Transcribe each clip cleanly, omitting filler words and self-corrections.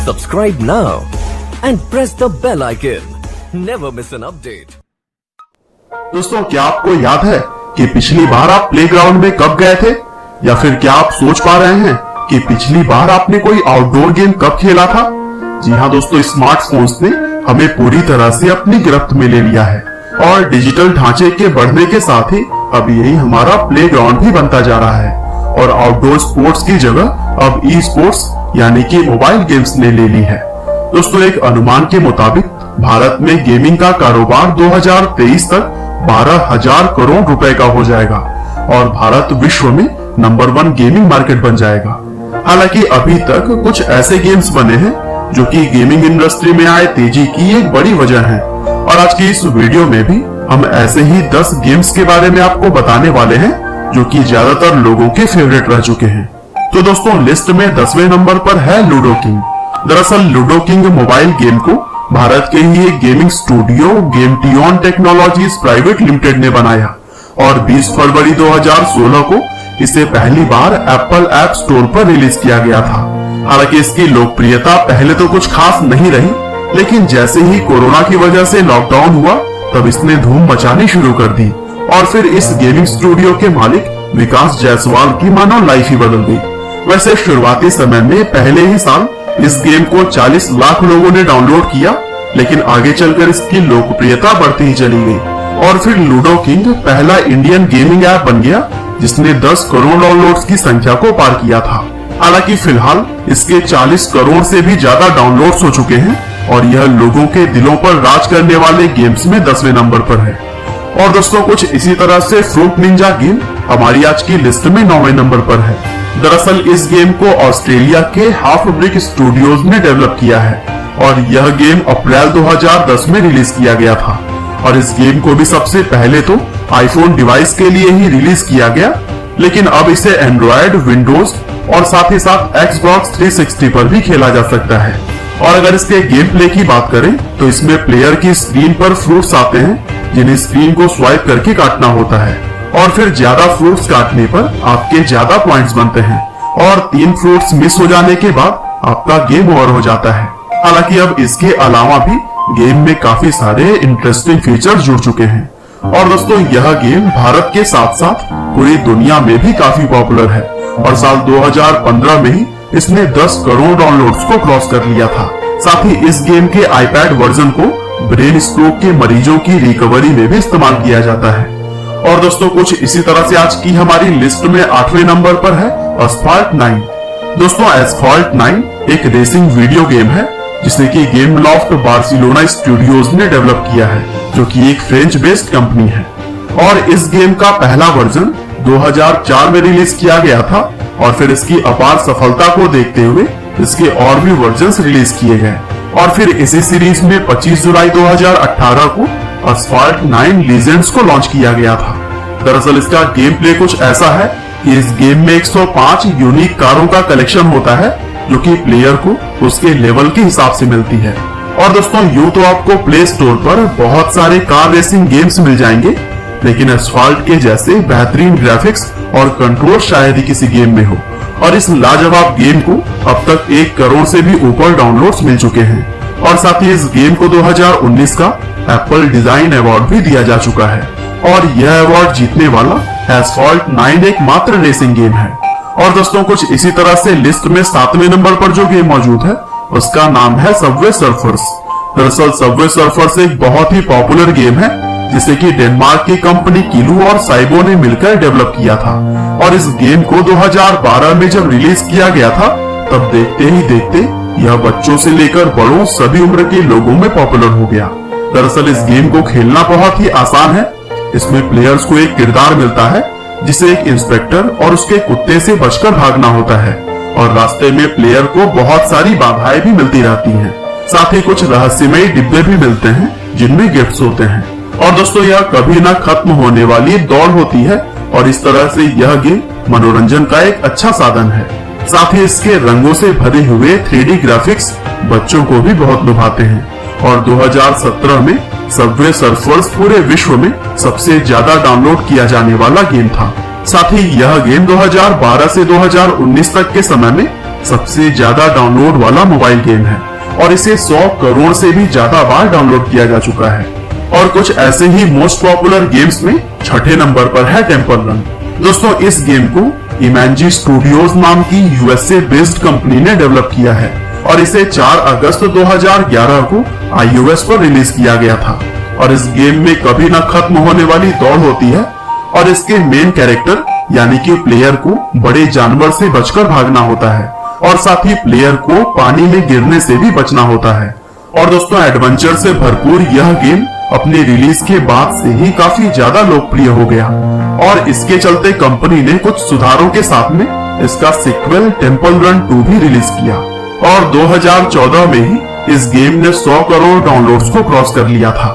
Subscribe now and press the bell icon. Never miss an update. दोस्तों, क्या आपको याद है कि पिछली बार आप प्लेग्राउंड में कब गए थे? या फिर क्या आप सोच पा रहे हैं कि पिछली बार आपने कोई आउटडोर गेम कब खेला था? जी हाँ दोस्तों, स्मार्टफोन्स ने हमें पूरी तरह से अपनी गिरफ्त में ले लिया है और डिजिटल ढांचे के बढ़ने के साथ ही अब यही हमारा प्लेग्राउंड भी बनता जा रहा है और आउटडोर स्पोर्ट्स की जगह अब ई स्पोर्ट्स यानी कि मोबाइल गेम्स ने ले ली है। दोस्तों, एक अनुमान के मुताबिक भारत में गेमिंग का कारोबार 2023 तक 12,000 करोड़ रुपए का हो जाएगा और भारत विश्व में नंबर 1 गेमिंग मार्केट बन जाएगा। हालांकि अभी तक कुछ ऐसे गेम्स बने हैं जो कि गेमिंग इंडस्ट्री में आए तेजी की एक बड़ी वजह है और आज की इस वीडियो में भी हम ऐसे ही 10 गेम्स के बारे में आपको बताने वाले हैं जो कि ज्यादातर लोगों के फेवरेट रह चुके हैं। तो दोस्तों, लिस्ट में 10वें नंबर पर है लूडो किंग। दरअसल लूडो किंग मोबाइल गेम को भारत के ही एक gaming studio Gametion Technologies Private Limited ने बनाया और 20 फरवरी 2016 को इसे पहली बार एप्पल ऐप स्टोर पर रिलीज किया गया था। हालांकि इसकी लोकप्रियता पहले तो कुछ खास नहीं रही, लेकिन जैसे ही कोरोना की वजह से लॉकडाउन हुआ तब इसने धूम मचानी शुरू कर दी और फिर इस गेमिंग स्टूडियो के मालिक विकास जायसवाल की मानो लाइफ ही बदल गई। वैसे शुरुआती समय में पहले ही साल इस गेम को 40 लाख लोगों ने डाउनलोड किया, लेकिन आगे चलकर इसकी लोकप्रियता बढ़ती ही चली गई और फिर लूडो किंग पहला इंडियन गेमिंग ऐप बन गया जिसने 10 करोड़ डाउनलोड्स की संख्या को पार किया था। हालांकि फिलहाल इसके 40 करोड़ से भी ज्यादा डाउनलोड्स हो चुके हैं और यह लोगों के दिलों पर राज करने वाले गेम्स में 10वें नंबर पर है। और दोस्तों, कुछ इसी तरह से फ्रूट निंजा गेम हमारी आज की लिस्ट में 9वें नंबर पर है। दरअसल इस गेम को ऑस्ट्रेलिया के हाफ ब्रिक स्टूडियोज ने डेवलप किया है और यह गेम अप्रैल 2010 में रिलीज किया गया था और इस गेम को भी सबसे पहले तो आईफोन डिवाइस के लिए ही रिलीज किया गया, लेकिन अब इसे एंड्रॉयड, विंडोज और साथ ही साथ Xbox 360 पर भी खेला जा सकता है। और अगर इसके गेम प्ले की बात करें तो इसमें प्लेयर की स्क्रीन पर फ्रूट्स आते हैं जिन्हें स्क्रीन को स्वाइप करके काटना होता है और फिर ज्यादा फ्रूट्स काटने पर आपके ज्यादा पॉइंट्स बनते हैं और 3 फ्रूट्स मिस हो जाने के बाद आपका गेम ओवर हो जाता है। हालांकि अब इसके अलावा भी गेम में काफी सारे इंटरेस्टिंग फीचर्स जुड़ चुके हैं और दोस्तों, यह गेम भारत के साथ साथ पूरी दुनिया में भी काफी पॉपुलर है और साल 2015 में ही इसने 10 करोड़ डाउनलोड्स को क्रॉस कर लिया था। साथ ही इस गेम के आईपैड वर्जन को ब्रेन स्ट्रोक के मरीजों की रिकवरी में भी इस्तेमाल किया जाता है। और दोस्तों, कुछ इसी तरह से आज की हमारी लिस्ट में 8वें नंबर पर है एस्फाल्ट 9। दोस्तों, एस्फाल्ट 9 एक रेसिंग वीडियो गेम है जिसे कि गेम लॉफ्ट बार्सिलोना स्टूडियोज ने डेवलप किया है, जो कि एक फ्रेंच बेस्ड कंपनी है और इस गेम का पहला वर्जन 2004 में रिलीज किया गया था और फिर इसकी अपार सफलता को देखते हुए इसके और भी वर्जन्स रिलीज किए गए और फिर इसी सीरीज में 25 जुलाई 2018 को एस्फाल्ट 9 लीजेंड्स को लॉन्च किया गया था। दरअसल इसका गेम प्ले कुछ ऐसा है कि इस गेम में 105 यूनिक कारों का कलेक्शन होता है जो कि प्लेयर को उसके लेवल के हिसाब से मिलती है। और दोस्तों, यूं तो आपको प्ले स्टोर पर बहुत सारे कार रेसिंग गेम्स मिल जाएंगे, लेकिन एस्फाल्ट के जैसे बेहतरीन ग्राफिक्स और कंट्रोल शायद ही किसी गेम में हो और इस लाजवाब गेम को अब तक 1 करोड़ से भी ऊपर डाउनलोड्स मिल चुके हैं और साथ ही इस गेम को 2019 का एप्पल डिजाइन अवार्ड भी दिया जा चुका है और यह अवार्ड जीतने वाला एस्फाल्ट 9 एक मात्र रेसिंग गेम है। और दोस्तों, कुछ इसी तरह से लिस्ट में 7वें नंबर पर जो गेम मौजूद है उसका नाम है सबवे सर्फर्स। दरअसल सबवे सर्फर्स एक बहुत ही पॉपुलर गेम है जिसे कि डेनमार्क की कंपनी किलू और साइबो ने मिलकर डेवलप किया था और इस गेम को 2012 में जब रिलीज किया गया था तब देखते ही देखते यह बच्चों से लेकर बड़ों सभी उम्र के लोगों में पॉपुलर हो गया। दरअसल इस गेम को खेलना बहुत ही आसान है। इसमें प्लेयर्स को एक किरदार मिलता है जिसे एक इंस्पेक्टर और उसके कुत्ते से बचकर भागना होता है और रास्ते में प्लेयर को बहुत सारी बाधाएं भी मिलती रहती हैं। साथ ही कुछ रहस्यमयी डिब्बे भी मिलते हैं जिनमें गिफ्ट्स होते हैं और दोस्तों, यह कभी ना खत्म होने वाली दौड़ होती है और इस तरह से यह गेम मनोरंजन का एक अच्छा साधन है। साथ ही इसके रंगों से भरे हुए 3D ग्राफिक्स बच्चों को भी बहुत लुभाते हैं और 2017 में सबवे सर्फर्स पूरे विश्व में सबसे ज्यादा डाउनलोड किया जाने वाला गेम था। साथ ही यह गेम 2012 से 2019 तक के समय में सबसे ज्यादा डाउनलोड वाला मोबाइल गेम है और इसे 100 करोड़ से भी ज्यादा बार डाउनलोड किया जा चुका है। और कुछ ऐसे ही मोस्ट पॉपुलर गेम्स में छठे नंबर पर है टेम्पल रन। दोस्तों इस गेम को इमेंजी स्टूडियोज नाम की यूएसए बेस्ड कंपनी ने डेवलप किया है और इसे 4 अगस्त 2011 को iOS पर रिलीज किया गया था। और इस गेम में कभी न खत्म होने वाली दौड़ होती है और इसके मेन कैरेक्टर यानी कि प्लेयर को बड़े जानवर से बचकर भागना होता है और साथ ही प्लेयर को पानी में गिरने से भी बचना होता है। और दोस्तों एडवेंचर से भरपूर यह गेम अपनी रिलीज के बाद से ही काफी ज्यादा लोकप्रिय हो गया और इसके चलते कंपनी ने कुछ सुधारों के साथ में इसका सीक्वल टेम्पल रन 2 भी रिलीज किया और 2014 में ही इस गेम ने 100 करोड़ डाउनलोड्स को क्रॉस कर लिया था।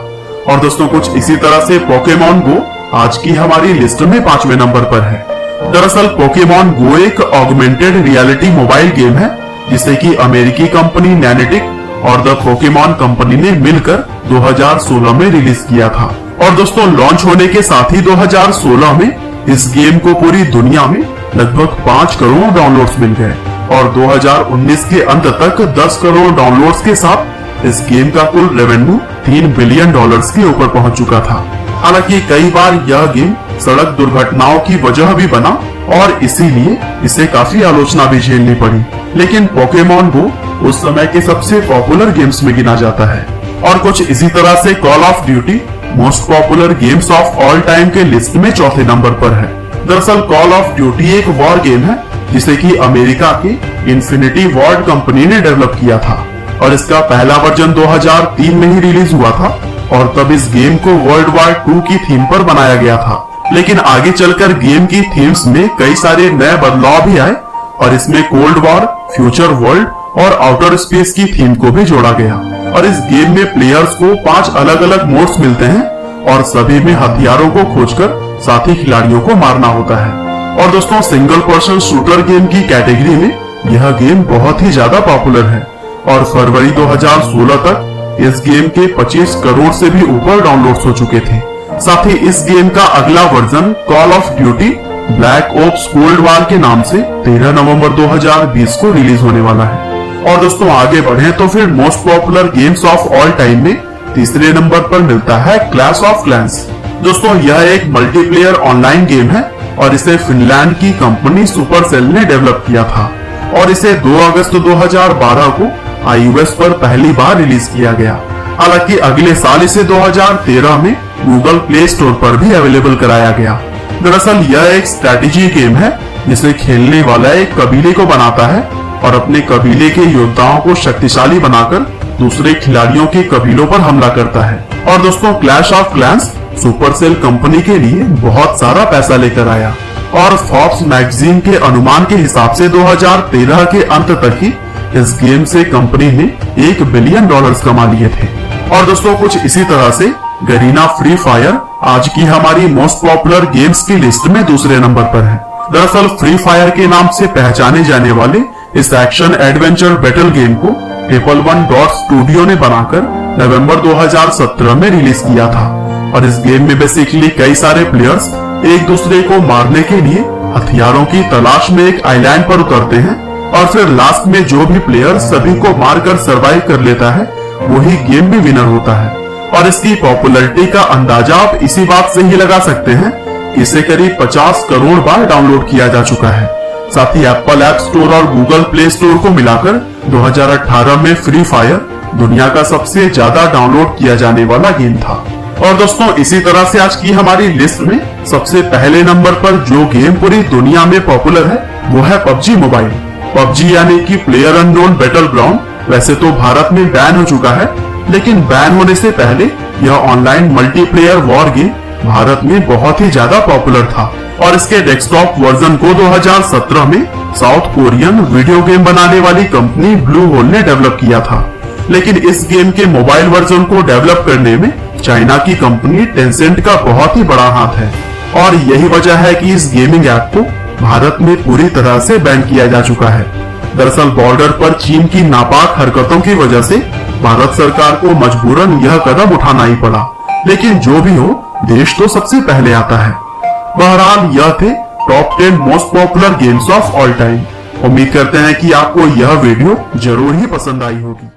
और दोस्तों कुछ इसी तरह से पोकेमॉन गो आज की हमारी लिस्ट में 5वें नंबर पर है। दरअसल पोकेमॉन गो एक ऑगमेंटेड रियलिटी मोबाइल गेम है जिसे कि अमेरिकी कंपनी नैनेटिक और द पोकेमॉन कंपनी ने मिलकर 2016 में रिलीज किया था। और दोस्तों लॉन्च होने के साथ ही 2016 में इस गेम को पूरी दुनिया में लगभग 5 करोड़ डाउनलोड्स मिल गए और 2019 के अंत तक 10 करोड़ डाउनलोड्स के साथ इस गेम का कुल रेवेन्यू $3 बिलियन के ऊपर पहुंच चुका था। हालांकि कई बार यह गेम सड़क दुर्घटनाओं की वजह भी बना और इसीलिए इसे काफी आलोचना भी झेलनी पड़ी, लेकिन पोकेमॉन गो उस समय के सबसे पॉपुलर गेम्स में गिना जाता है। और कुछ इसी तरह से call of duty most popular games of all time के लिस्ट में चौथे नंबर पर है। दरअसल कॉल ऑफ ड्यूटी एक वॉर गेम है जिसे कि अमेरिका की इन्फिनिटी वॉर्ड कंपनी ने डेवलप किया था और इसका पहला वर्जन 2003 में ही रिलीज हुआ था और तब इस गेम को वर्ल्ड वॉर 2 की थीम पर बनाया गया था। लेकिन आगे चलकर गेम की थीम्स में कई सारे नए बदलाव भी आए और इसमें कोल्ड वॉर, फ्यूचर वर्ल्ड और आउटर स्पेस की थीम को भी जोड़ा गया। और इस गेम में प्लेयर्स को 5 अलग अलग मोड्स मिलते हैं और सभी में हथियारों को खोजकर साथी खिलाड़ियों को मारना होता है। और दोस्तों सिंगल पर्सन शूटर गेम की कैटेगरी में यह गेम बहुत ही ज्यादा पॉपुलर है और फरवरी 2016 तक इस गेम के 25 करोड़ से भी ऊपर डाउनलोड्स हो चुके थे। साथ ही इस गेम का अगला version Call of Duty Black Ops Cold War के नाम से 13 नवंबर 2020 को रिलीज होने वाला है। और दोस्तों आगे बढ़े तो फिर most popular games of all time में तीसरे नंबर पर मिलता है क्लैश ऑफ क्लैंस। दोस्तों यह एक मल्टीप्लेयर ऑनलाइन गेम है और इसे फिनलैंड की कंपनी सुपरसेल ने डेवलप किया था और इसे 2 अगस्त 2012 को iOS पर पहली बार रिलीज किया गया। हालांकि अगले साल इसे 2013 में गूगल प्ले स्टोर पर भी अवेलेबल कराया गया। दरअसल यह एक स्ट्रैटेजी गेम है जिसे खेलने वाला एक कबीले को बनाता है और अपने कबीले के योद्धाओं को शक्तिशाली बनाकर दूसरे खिलाड़ियों के कबीलों पर हमला करता है। और दोस्तों clash of clans Supercell company के लिए बहुत सारा पैसा लेकर आया और फोर्ब्स मैगजीन के अनुमान के हिसाब से 2013 के अंत तक ही इस गेम से कंपनी ने $1 बिलियन कमा लिए थे। और दोस्तों कुछ इसी तरह से गरीना फ्री फायर आज की हमारी मोस्ट पॉपुलर गेम्स की लिस्ट में दूसरे नंबर पर है। दरअसल फ्री फायर के नाम से पहचाने जाने वाले इस एक्शन एडवेंचर बैटल गेम को AppleOne स्टूडियो ने बनाकर नवंबर 2017 में रिलीज किया था और इस गेम में बेसिकली कई सारे प्लेयर्स एक दूसरे को मारने के लिए हथियारों की तलाश में एक आइलैंड पर उतरते हैं और फिर लास्ट में जो भी प्लेयर सभी को मारकर सरवाइव कर लेता है वही गेम में विनर होता है। और इसकी पॉपुलैरिटी का अंदाजा आप इसी बात से ही लगा सकते हैं कि इसे करीब 50 करोड़ बार डाउनलोड किया जा चुका है। साथ ही एप्पल ऐप स्टोर और गूगल प्ले स्टोर को मिलाकर 2018 में फ्री फायर दुनिया का सबसे ज्यादा डाउनलोड किया जाने वाला गेम था। और दोस्तों इसी तरह से आज की हमारी लिस्ट में सबसे पहले नंबर पर जो गेम पूरी दुनिया में पॉपुलर है वो है PUBG मोबाइल। PUBG यानी कि प्लेयर अननोन बैटल ग्राउंड वैसे तो भारत में बैन हो चुका है, लेकिन बैन होने से पहले यह online multiplayer war game Bharat में बहुत ही ज्यादा पॉपुलर था और इसके डेस्कटॉप वर्जन को 2017 में साउथ कोरियन वीडियो गेम बनाने वाली कंपनी ब्लू होल ने डेवलप किया था। लेकिन इस गेम के मोबाइल वर्जन को डेवलप करने में चाइना की कंपनी टेंसेंट का बहुत ही बड़ा हाथ है और यही वजह है कि इस गेमिंग ऐप को भारत में पूरी तरह से बैन किया जा चुका है। दरअसल बॉर्डर पर चीन की नापाक हरकतों की वजह से भारत सरकार को मजबूरन यह कदम उठाना ही पड़ा, लेकिन जो भी हो देश तो सबसे पहले आता है। बहरहाल यह थे top 10 most popular games of all time. उम्मीद करते हैं कि आपको यह वीडियो जरूर ही पसंद आई होगी।